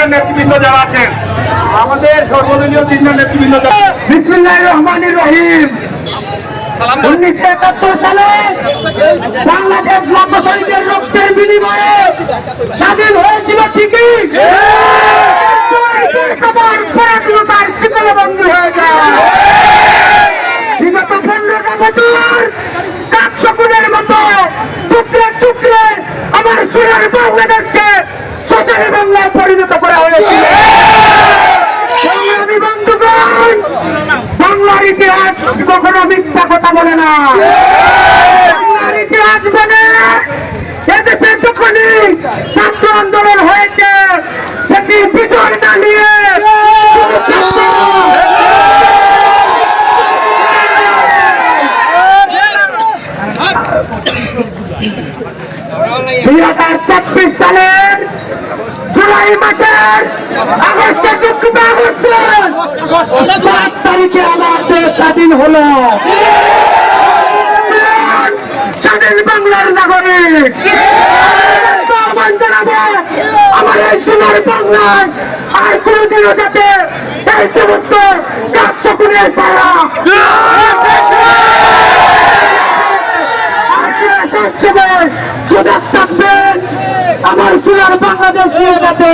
Senior নেতৃবৃন্দ যারা আছেন, আমাদের সর্বদলীয় সিনিয়র নেতৃবৃন্দ। বিসমিল্লাহির রহমানির রহিম। 1971 সালে বাংলাদেশ লক্ষ শহীদের রক্তের বিনিময়ে স্বাধীন হয়েছিল ঠিকই, আমার পরাধীনতার শিকলে বন্দী হয়ে যায়। বিগত 15টা বছর কাকশকুনের মতো টুকরে টুকরে আমার সোনার বাংলাদেশকে শোষণের বাংলায় পরিণত করা হয়েছিল। আমি বন্ধুগণ, বাংলার ইতিহাস কখনো মিথ্যা কথা বলে না। বাংলার ইতিহাস বলে এদেশে যখনই ছাত্র আন্দোলন হয়েছে সেটি বিজয় না নিয়ে সালের জুলাই মাসের আগস্ট 5 তারিখে আমার দেশ স্বাধীন হলো। স্বাধীন বাংলার নাগরিক জানাবো, আমার এই সোনার বাংলায় আর কোনদিনও যাতে এই সমস্ত কাকশকুনের ছাড়া সুযোগ থাকবেন আমার সোনার বাংলাদেশ নিয়ে যাতে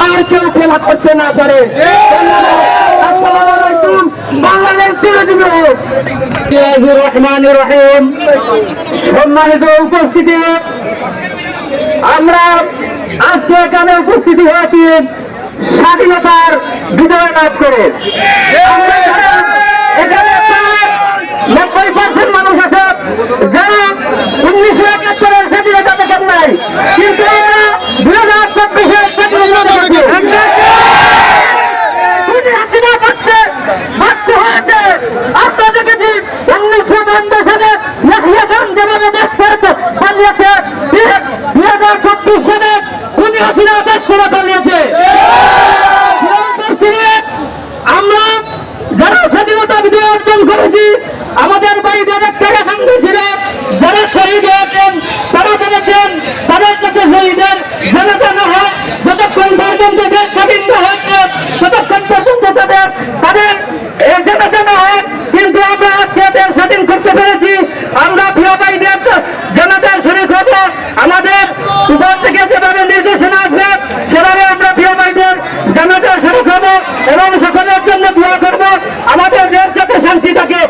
আর কেউ খেলা করতে না পারে। বাংলাদেশ চিরজীবী হোক। রহমানির রহিম। সম্মানিত উপস্থিতি, আমরা আজকে এখানে উপস্থিত হয়েছি স্বাধীনতার বিজয় লাভ করে। এখানে 90% মানুষ আছে যারা 1971-এর স্বাধীনতা দেখেন নাই, কিন্তু আমরা 2024-এর স্বাধীনতা দেখেছি। আমরা দেখেছি 1952 সালে ইয়াহিয়া খান যেভাবে দেশ ছেড়ে পালিয়েছে, 2024 সালে খুনি হাসিনা দেশ ছেড়ে পালিয়েছে। আমরা যারা স্বাধীনতা বিজয় অর্জন করেছি, আমাদের বাড়িতে একটা সঙ্গ ছিল, যারা শহীদ হয়েছেন তারা বলেছেন তাদের কাছে শহীদের জানাজা না হয়, যতক্ষণ পর্যন্ত দেশ স্বাধীন হয়েছে ততক্ষণ পর্যন্ত তাদের জানাজা না হয়। কিন্তু আমরা আজকে দেশ স্বাধীন করতে পেরেছি, আমরা প্রিয় ভাইদের জানাজার শরীক হব। আমাদের উপর থেকে যেভাবে নির্দেশনা আসবে সেভাবে আমরা প্রিয় ভাইদের জানাজার শরীক হব এবং সকলের জন্য দোয়া করব। আমাদের দেশ যাতে শান্তি থাকে।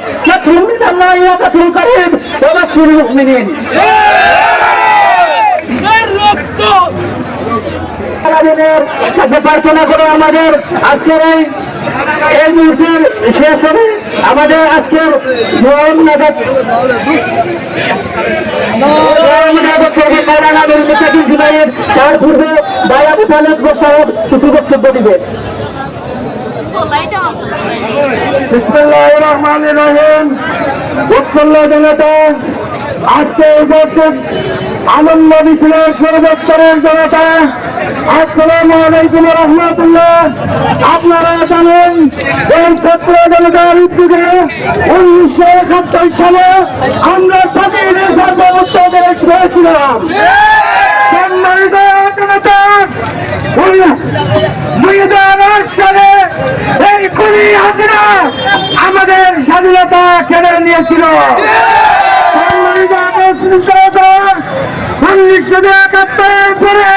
প্রার্থনা করে আমাদের আজকের এই মুহূর্তের শেষ হবে। আমাদের আজকের তার পূর্বে বায়াবু খালেদ সাহেব কিছু বক্তব্য দিবেন। বিসমিল্লাহির রহমানির রহিম। উৎফুল্ল জনতা, আজকে এই বছর আনন্দ মিছিলের সর্বস্তরের জনতা, আসসালামু আলাইকুম রহমতুল্লাহ। আপনারা জানেন এই ছাত্র জনতার উদ্যোগে 1971 সালে আমরা স্বাধীন সার্বভৌমত্ব দেশ পেয়েছিলাম। সম্মানিত জনতা, 2008 সালে এই খুনি হাসিনা আমাদের স্বাধীনতা কেড়ে নিয়েছিল। 1971 পরে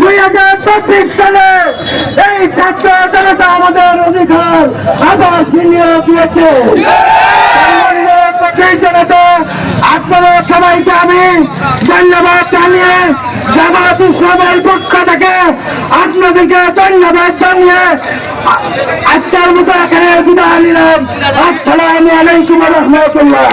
2024 সালে এই ছাত্র জনতা আমাদের অধিকার আবার ফিরিয়ে দিয়েছে। জনতা, আপনারা সবাইকে আমি ধন্যবাদ জানিয়ে জামাত ইসলামের পক্ষ থেকে আপনাদেরকে ধন্যবাদ জানিয়ে আজকের মতো এখানে বিদায় নিলাম। আসসালামু আলাইকুম রহমতুল্লাহ।